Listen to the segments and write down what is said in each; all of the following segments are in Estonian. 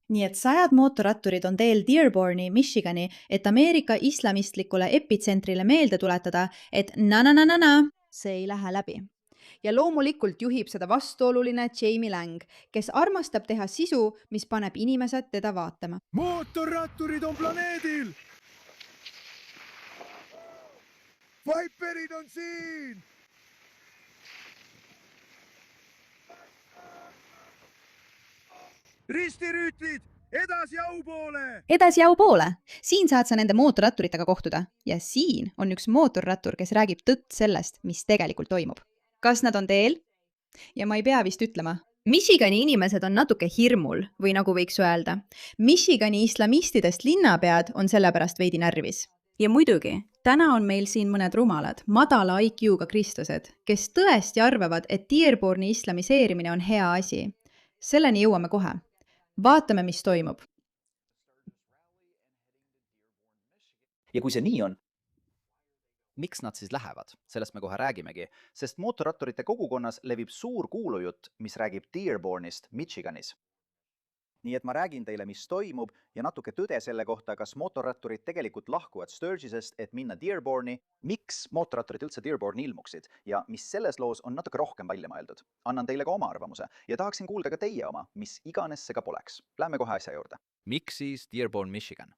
nii et sajad mootorratturid on teel Dearborni, Michigani, et Ameerika islamistlikule epitsentrile meelde tuletada, et na-na-na-na-na, see ei lähe läbi. Ja loomulikult juhib seda vastuoluline Jamie Lang, kes armastab teha sisu, mis paneb inimesed teda vaatama. Mootorratturid on planeedil! Viperid on siin! Ristirüütlid, edasi au poole! Edasi au poole! Siin saad sa nende mootorratturitega kohtuda ja siin on üks mootorrattur, kes räägib tõtt sellest, mis tegelikult toimub. Kas nad on teel? Ja ma ei pea vist ütlema. Michigani inimesed on natuke hirmul või nagu võiks öelda. Michigani islamistidest linnapead on sellepärast veidi närvis. Ja muidugi, täna on meil siin mõned rumalad, madala IQ-ga kristlased, kes tõesti arvavad, et Dearborni islamiseerimine on hea asi. Selleni jõuame kohe. Vaatame, mis toimub. Ja kui see nii on, miks nad siis lähevad? Sellest me kohe räägimegi, sest mootorratturite kogukonnas levib suur kuulujutt, mis räägib Dearbornist Michiganis. Nii et ma räägin teile, mis toimub ja natuke tõde selle kohta, kas mootorratturid tegelikult lahkuvad Sturgisest, et minna Dearborni, miks mootorratturid üldse Dearborni ilmuksid ja mis selles loos on natuke rohkem välja mõeldud. Annan teile ka oma arvamuse ja tahaksin kuulda ka teie oma, mis iganes see ka poleks. Lähme kohe asja juurde. Miks siis Dearborn, Michigan?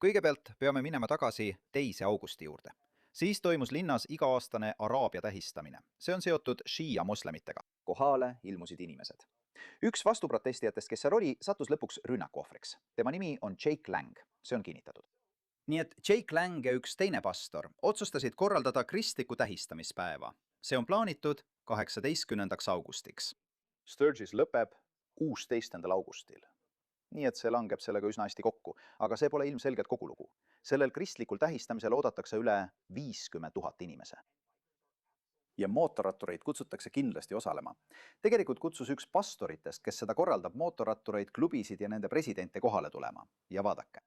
Kõigepealt peame minema tagasi 2. augusti juurde. Siis toimus linnas iga-aastane Araabia tähistamine. See on seotud šiia moslemitega. Kohale ilmusid inimesed. Üks vastuprotestijatest, kes seal oli, sattus lõpuks rünnaku ohvriks. Tema nimi on Jake Lang. See on kinnitatud. Nii et Jake Lang ja üks teine pastor otsustasid korraldada kristliku tähistamispäeva. See on plaanitud 18. augustiks. Sturgis lõpeb 16. augustil. Nii et see langeb sellega üsna hästi kokku, aga see pole ilmselgelt kogu lugu. Sellel kristlikul tähistamisel oodatakse üle 50 000 inimese. Ja mootorrattureid kutsutakse kindlasti osalema. Tegelikult kutsus üks pastoritest, kes seda korraldab mootorrattureid, klubisid ja nende presidente kohale tulema. Ja vaadake.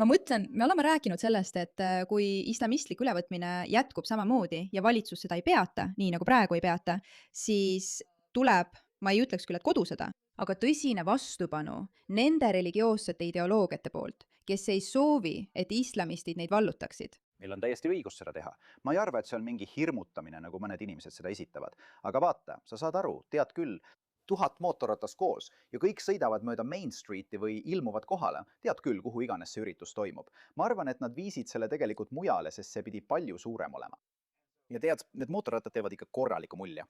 Ma mõtlen, me oleme rääkinud sellest, et kui islamistlik ülevõtmine jätkub samamoodi ja valitsus seda ei peata, nii nagu praegu ei peata, siis tuleb, ma ei ütleks küll, et kodusõda, aga tõsine vastupanu nende religioossete ideoloogiate poolt, kes ei soovi, et islamistid neid vallutaksid. Meil on täiesti õigus seda teha. Ma ei arva, et see on mingi hirmutamine, nagu mõned inimesed seda esitavad. Aga vaata, sa saad aru, tead küll, 1000 mootorratast koos ja kõik sõidavad mööda Main Streeti või ilmuvad kohale. Tead küll, kuhu iganes see üritus toimub. Ma arvan, et nad viisid selle tegelikult mujale, sest see pidi palju suurem olema. Ja tead, need mootorrattad teevad ikka korraliku mulje.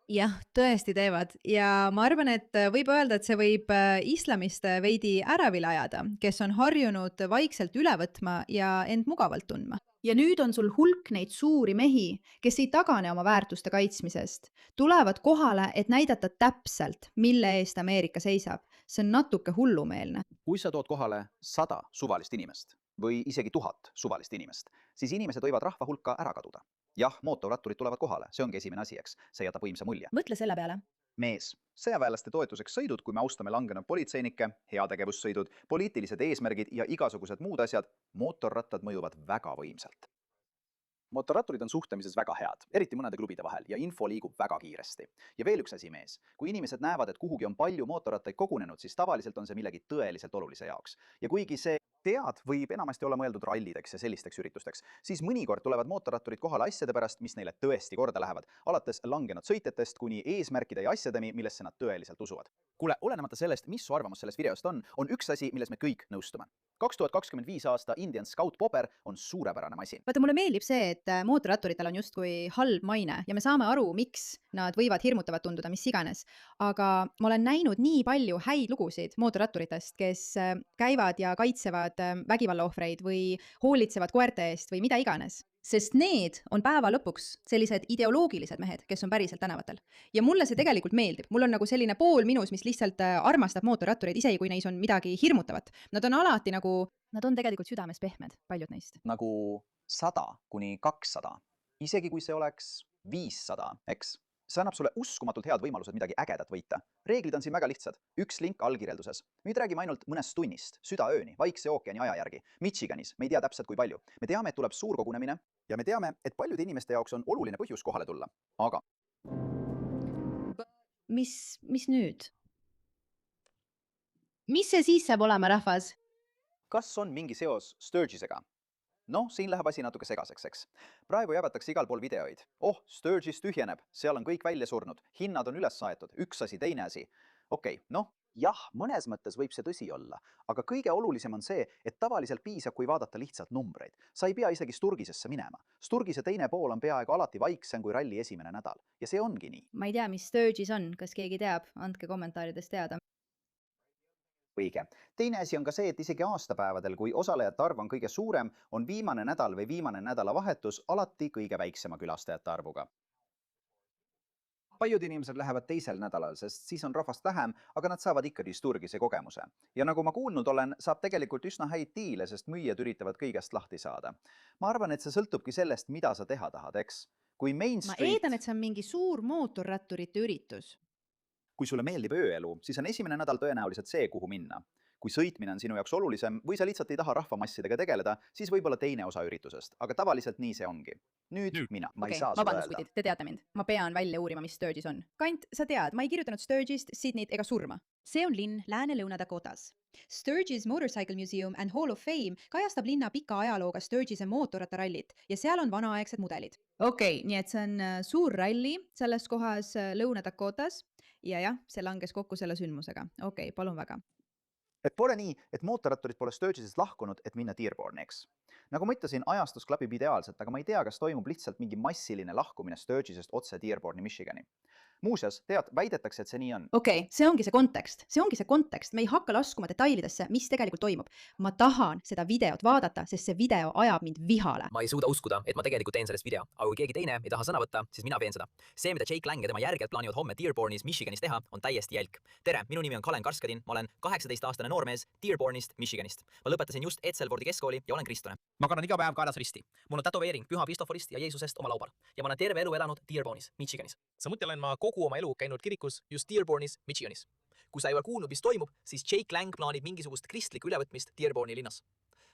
Jah, tõesti teevad ja ma arvan, et võib öelda, et see võib islamiste veidi ärevile ajada, kes on harjunud vaikselt üle võtma ja end mugavalt tundma. Ja nüüd on sul hulk neid suuri mehi, kes ei tagane oma väärtuste kaitsmisest. Tulevad kohale, et näidata täpselt, mille eest Ameerika seisab. See on natuke hullumeelne. Kui sa tood kohale 100 suvalist inimest või isegi 1000 suvalist inimest, siis inimesed võivad rahva hulka ära kaduda. Jah, mootorratturid tulevad kohale, see ongi esimene asi, eks. See jätab võimsa mulje. Mõtle selle peale. Mees, sõjaväelaste toetuseks sõidud, kui me austame langenud politseinikke, heategevussõidud, poliitilised eesmärgid ja igasugused muud asjad, mootorrattad mõjuvad väga võimsalt. Mootorratturid on suhtlemises väga head, eriti mõnede klubide vahel ja info liigub väga kiiresti. Ja veel üks asi, mees. Kui inimesed näevad, et kuhugi on palju mootorrattaid kogunenud, siis tavaliselt on see millegi tõeliselt olulise jaoks. Ja kuigi see tead võib enamasti olla mõeldud rallideks ja sellisteks üritusteks, siis mõnikord tulevad mootorratturid kohale asjade pärast, mis neile tõesti korda lähevad, alates langenud sõitjatest kuni eesmärkide ja asjadeni, millesse nad tõeliselt usuvad. Kuule, olenemata sellest, mis su arvamus sellest videost on üks asi, milles me kõik nõustume. 2025 aasta Indian Scout Popper on suurepärane masin. Vaata, mulle meeldib see, et mootorratturitel on justkui halb maine ja me saame aru, miks nad võivad hirmutavad tunduda, mis iganes. Aga ma olen näinud nii palju häid lugusid mootorratturitest, kes käivad ja kaitsevad vägivallaohvreid või hoolitsevad koerte eest või mida iganes. Sest need on päeva lõpuks sellised ideoloogilised mehed, kes on päriselt tänavatel. Ja mulle see tegelikult meeldib. Mul on nagu selline pool minus, mis lihtsalt armastab mootorrattureid, isegi kui neis on midagi hirmutavat. Nad on alati nagu, nad on tegelikult südames pehmed, paljud neist. Nagu 100 kuni 200. Isegi kui see oleks 500, eks? See annab sulle uskumatult head võimalused midagi ägedat võita. Reeglid on siin väga lihtsad. Üks link allkirjelduses. Nüüd räägime ainult mõnest tunnist, südaööni, Vaikse ookeani aja järgi. Michiganis, me ei tea täpselt kui palju. Me teame, et tuleb suur kogunemine ja me teame, et paljude inimeste jaoks on oluline põhjus kohale tulla. Aga mis nüüd? mis see siis saab olema, rahvas? kas on mingi seos Sturgisega? Noh, siin läheb asi natuke segaseks, eks. Praegu jagatakse igal pool videoid. Oh, Sturgis tühjeneb, seal on kõik välja surnud, hinnad on üles saetud, üks asi, teine asi. Okei, noh, jah, mõnes mõttes võib see tõsi olla, aga kõige olulisem on see, et tavaliselt piisab, kui vaadata lihtsalt numbreid. Sa ei pea isegi Sturgisesse minema. Sturgise teine pool on peaaegu alati vaiksem kui ralli esimene nädal. Ja see ongi nii. ma ei tea, mis Sturgis on, kas keegi teab, andke kommentaarides teada. Õige. Teine asi on ka see, et isegi aastapäevadel, kui osalejate arv on kõige suurem, on viimane nädal või viimane nädalavahetus alati kõige väiksema külastajate arvuga. Paljud inimesed lähevad teisel nädalal, sest siis on rahvast vähem, aga nad saavad ikkagi Sturgise kogemuse. Ja nagu ma kuulnud olen, saab tegelikult üsna häid diile, sest müüjad üritavad kõigest lahti saada. Ma arvan, et see sõltubki sellest, mida sa teha tahad, eks? Kui Main ma Street... eeldan, et see on mingi suur mootorratturite üritus. Kui sulle meeldib ööelu, siis on esimene nädal tõenäoliselt see, kuhu minna. Kui sõitmine on sinu jaoks olulisem või sa lihtsalt ei taha rahvamassidega tegeleda, siis võib-olla teine osa üritusest, aga tavaliselt nii see ongi. Nüüd mina, ma ei saa sulle vabandust, öelda. kutid, te teate mind. Ma pean välja uurima, mis Sturgis on. Kant, sa tead, ma ei kirjutanud Sturgist, Sydneyt ega surma. See on linn Lääne-Lõuna-Dakotas. Sturgis Motorcycle Museum and Hall of Fame kajastab linna pika ajalooga Sturgise mootorrattarallit ja seal on vanaaegsed mudelid. Okei, nii et see on suur ralli selles kohas Lõuna-Dakotas ja jah, see langes kokku selle sündmusega. Okei, palun väga. Et pole nii, et mootorratturid pole Sturgisest lahkunud, et minna Dearborniks. Nagu ma ütlesin, ajastus klapib ideaalselt, aga ma ei tea, kas toimub lihtsalt mingi massiline lahkumine Sturgisest otse Dearborni, Michigani. Muuseas, tead, väidetakse, et see nii on. Okei, see ongi see kontekst. See ongi see kontekst. Me ei hakka laskuma detailidesse, mis tegelikult toimub. Ma tahan seda videot vaadata, sest see video ajab mind vihale. Ma ei suuda uskuda, et ma tegelikult teen sellest video, aga kui keegi teine ei taha sõna võtta, siis mina teen seda. See, mida Jake Lang ja tema järgijad plaanivad homme Dearbornis, Michiganis teha, on täiesti jälk. Tere, minu nimi on Kalen Karskadin, ma olen 18-aastane noormees Dearbornist, Michiganist. Ma lõpetasin just Etselfordi keskkooli ja olen kristlane. Ma kannan iga päev kaelas risti. Mul on tätoveering Püha Kristoforist ja Jeesusest oma laubal. Ja ma olen terve elu elanud Dearbornis, Michiganis. Samuti olen ma kogu oma elu käinud kirikus just Dearbornis, Michiganis. Kui sa ei ole kuulnud, mis toimub, siis Jake Lang plaanib mingisugust kristlikku ülevõtmist Dearborni linnas.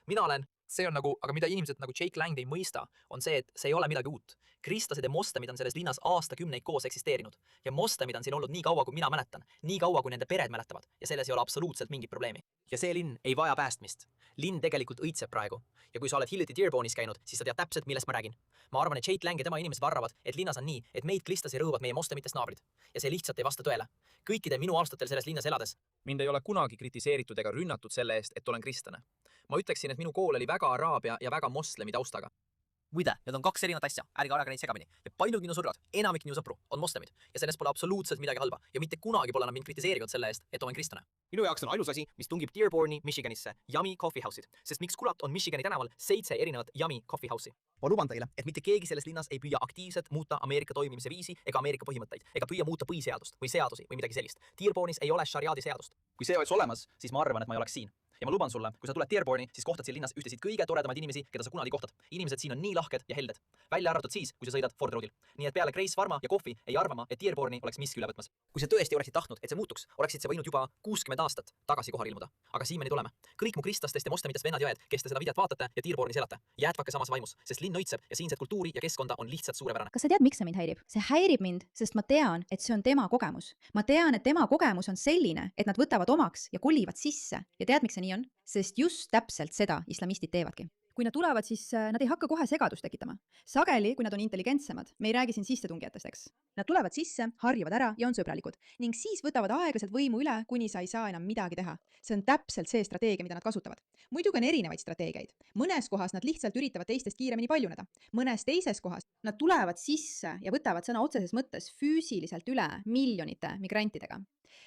Mina olen, see on nagu, aga mida inimesed nagu Jake Lang ei mõista, on see, et see ei ole midagi uut. Kristlased ja moslemid on selles linnas aastakümneid koos eksisteerinud. Ja moslemid on siin olnud nii kaua, kui mina mäletan. Nii kaua, kui nende pered mäletavad. Ja selles ei ole absoluutselt mingit probleemi. Ja see linn ei vaja päästmist. Linn tegelikult õitseb praegu. Ja kui sa oled hiljuti Dearbornis käinud, siis sa tead täpselt, millest ma räägin. Ma arvan, et Jake Lang ja tema inimesed arvavad, et linnas on nii, et meid kristlasi rõhuvad meie moslemitest naabrid. Ja see lihtsalt ei vasta tõele. Kõikide minu aastatel selles linnas elades. Mind ei ole kunagi kritiseeritud ega rünnatud selle eest, et olen kristlane. Ma ütleksin, et minu kool oli väga araabia ja väga moslemi taustaga. Muide, need on kaks erinevat asja, ärge ajage neid segamini. Ja paljud minu sõbrad, enamik minu sõpru on moslemid ja sellest pole absoluutselt midagi halba ja mitte kunagi pole nad mind kritiseerinud selle eest, et olen kristlane. Minu jaoks on ainus asi, mis tungib Dearborni, Michiganisse, Yummy Coffee House'id, sest miks kurat on Michigani tänaval 7 erinevat Yummy Coffee House'i. Ma luban teile, et mitte keegi selles linnas ei püüa aktiivselt muuta Ameerika toimimise viisi ega Ameerika põhimõtteid, ega püüa muuta põhiseadust või seadusi või midagi sellist. Dearbornis ei ole šariaadi seadust. Kui see oleks olemas, siis ma arvan, et ma ei oleks siin. Ja ma luban sulle, kui sa tuled Dearborni, siis kohtad siin linnas ühtesid kõige toredamaid inimesi, keda sa kunagi kohtad. Inimesed siin on nii lahked ja helded. Välja arvatud siis, kui sa sõidad Ford Roadil. Nii et peale Grace Pharma ja kohvi ei arva ma, et Dearborni oleks miski üle võtmas. Kui sa tõesti oleksid tahtnud, et see muutuks, oleksid sa võinud juba 60 aastat tagasi kohale ilmuda. Aga siin me nüüd oleme. Kõik mu kristlastest ja moslemitest vennad ja õed, kes te seda videot vaatate ja Dearbornis elate, jätkake samas vaimus, sest linn õitseb ja siinset kultuuri ja keskkonda on lihtsalt suurepärane. Kas sa tead, miks see mind häirib? See häirib mind, sest ma tean, et see on tema kogemus. Ma tean, et tema kogemus on selline, et nad võtavad omaks ja kolivad sisse. Ja tead, miks see nii on? Sest just täpselt seda islamistid teevadki. Kui nad tulevad, siis nad ei hakka kohe segadust tekitama. Sageli, kui nad on intelligentsemad, me ei räägi siin sissetungijatest, eks. Nad tulevad sisse, harjuvad ära ja on sõbralikud. Ning siis võtavad aeglaselt võimu üle, kuni sa ei saa enam midagi teha. See on täpselt see strateegia, mida nad kasutavad. Muidugi on erinevaid strateegiaid. Mõnes kohas nad lihtsalt üritavad teistest kiiremini paljuneda. Mõnes teises kohas nad tulevad sisse ja võtavad sõna otseses mõttes füüsiliselt üle miljonite migrantidega.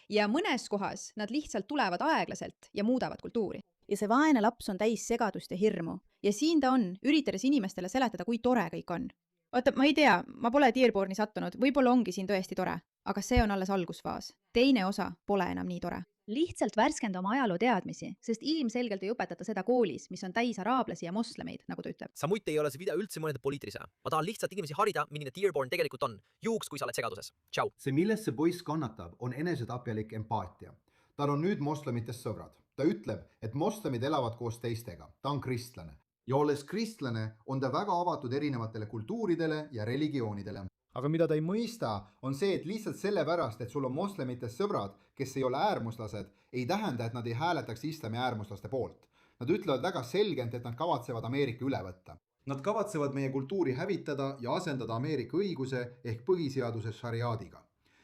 Ja mõnes kohas nad lihtsalt tulevad aeglaselt ja muudavad kultuuri. Ja see vaene laps on täis segadust ja hirmu. Ja siin ta on, üritades inimestele seletada, kui tore kõik on. Oota, ma ei tea, ma pole Dearborni sattunud, võib-olla ongi siin tõesti tore. Aga see on alles algusfaas. Teine osa pole enam nii tore. Lihtsalt värskenda oma ajaloo teadmisi, sest ilmselgelt ei õpetata seda koolis, mis on täis araablasi ja moslemeid, nagu ta ütleb. Samuti ei ole see video üldse mõeldud poliitilisena. Ma tahan lihtsalt inimesi harida, milline Dearborn tegelikult on. Juhuks, kui sa oled segaduses. Tšau. See, milles see poiss kannatab, on enesetapjalik empaatia. Tal on nüüd moslemitest sõbrad. Ta ütleb, et moslemid elavad koos teistega. Ta on kristlane. Ja olles kristlane, on ta väga avatud erinevatele kultuuridele ja religioonidele. aga mida ta ei mõista, on see, et lihtsalt sellepärast, et sul on moslemitest sõbrad, kes ei ole äärmuslased, ei tähenda, et nad ei hääletaks islami äärmuslaste poolt. Nad ütlevad väga selgelt, et nad kavatsevad Ameerika üle võtta. Nad kavatsevad meie kultuuri hävitada ja asendada Ameerika õiguse ehk põhiseaduse šariaadiga.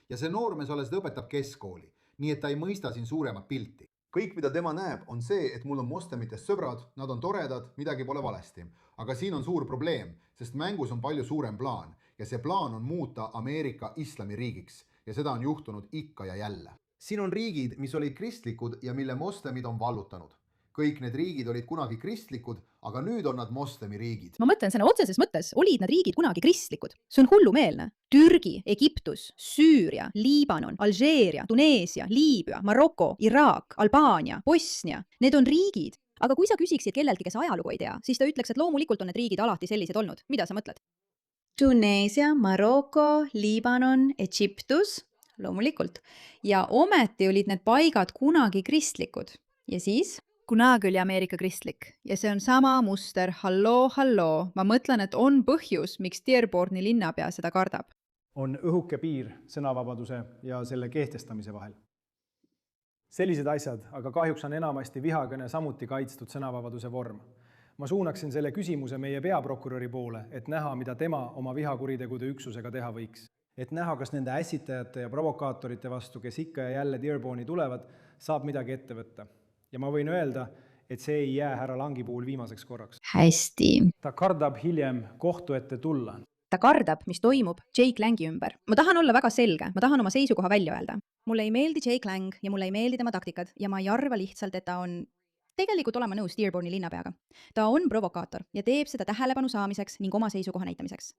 Ja see noormees alles lõpetab keskkooli, nii et ta ei mõista siin suuremat pilti. Kõik, mida tema näeb, on see, et mul on moslemitest sõbrad, nad on toredad, midagi pole valesti. Aga siin on suur probleem, sest mängus on palju suurem plaan ja see plaan on muuta Ameerika islamiriigiks ja seda on juhtunud ikka ja jälle. Siin on riigid, mis olid kristlikud ja mille moslemid on vallutanud. Kõik need riigid olid kunagi kristlikud, aga nüüd on nad moslemiriigid. Ma mõtlen, sõna otseses mõttes olid need riigid kunagi kristlikud. See on hullumeelne. Türgi, Egiptus, Süüria, Liibanon, Alžeeria, Tuneesia, Liibüa, Maroko, Iraak, Albaania, Bosnia. Need on riigid. Aga kui sa küsiksid kelleltki, kes ajalugu ei tea, siis ta ütleks, et loomulikult on need riigid alati sellised olnud. Mida sa mõtled? Tuneesia, Maroko, Liibanon, Egiptus. Loomulikult. Ja ometi olid need paigad kunagi kristlikud. Ja siis? Kunagi oli Ameerika kristlik ja see on sama muster. Halloo. Ma mõtlen, et on põhjus, miks Dearborni linnapea seda kardab. On õhuke piir sõnavabaduse ja selle kehtestamise vahel. Sellised asjad, aga kahjuks on enamasti vihakõne samuti kaitstud sõnavabaduse vorm. Ma suunaksin selle küsimuse meie peaprokuröri poole, et näha, mida tema oma vihakuritegude üksusega teha võiks. Et näha, kas nende ässitajate ja provokaatorite vastu, kes ikka ja jälle Dearborni tulevad, saab midagi ette võtta. Ja ma võin öelda, et see ei jää härra Langi puhul viimaseks korraks. Hästi. Ta kardab hiljem kohtu ette tulla. Ta kardab, mis toimub Jake Langi ümber. Ma tahan olla väga selge, ma tahan oma seisukoha välja öelda. Mulle ei meeldi Jake Lang ja mulle ei meeldi tema taktikad ja ma ei arva lihtsalt, et ta on tegelikult olema nõus Dearborni linnapeaga. Ta on provokaator ja teeb seda tähelepanu saamiseks ning oma seisukoha näitamiseks.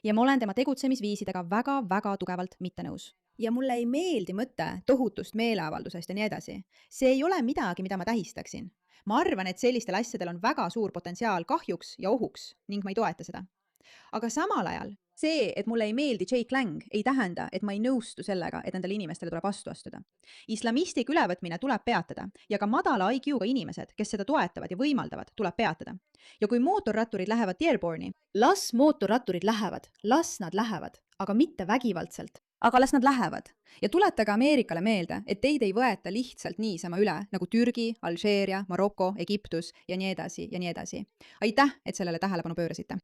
Ja ma olen tema tegutsemisviisidega väga tugevalt mitte nõus. Ja mulle ei meeldi mõte tohutust meeleavaldusest ja nii edasi. See ei ole midagi, mida ma tähistaksin. Ma arvan, et sellistel asjadel on väga suur potentsiaal kahjuks ja ohuks ning ma ei toeta seda. Aga samal ajal see, et mulle ei meeldi Jake Lang, ei tähenda, et ma ei nõustu sellega, et nendele inimestele tuleb vastu astuda. Islamistlik ülevõtmine tuleb peatada ja ka madala IQ-ga inimesed, kes seda toetavad ja võimaldavad, tuleb peatada. Ja kui mootorratturid lähevad Dearborni, las mootorratturid lähevad, las nad lähevad, aga mitte vägivaldselt. Aga las nad lähevad. Ja tuletage Ameerikale meelde, et teid ei võeta lihtsalt niisama üle nagu Türgi, Alžeeria, Maroko, Egiptus ja nii edasi ja nii edasi. Aitäh, et sellele tähelepanu pöörasite.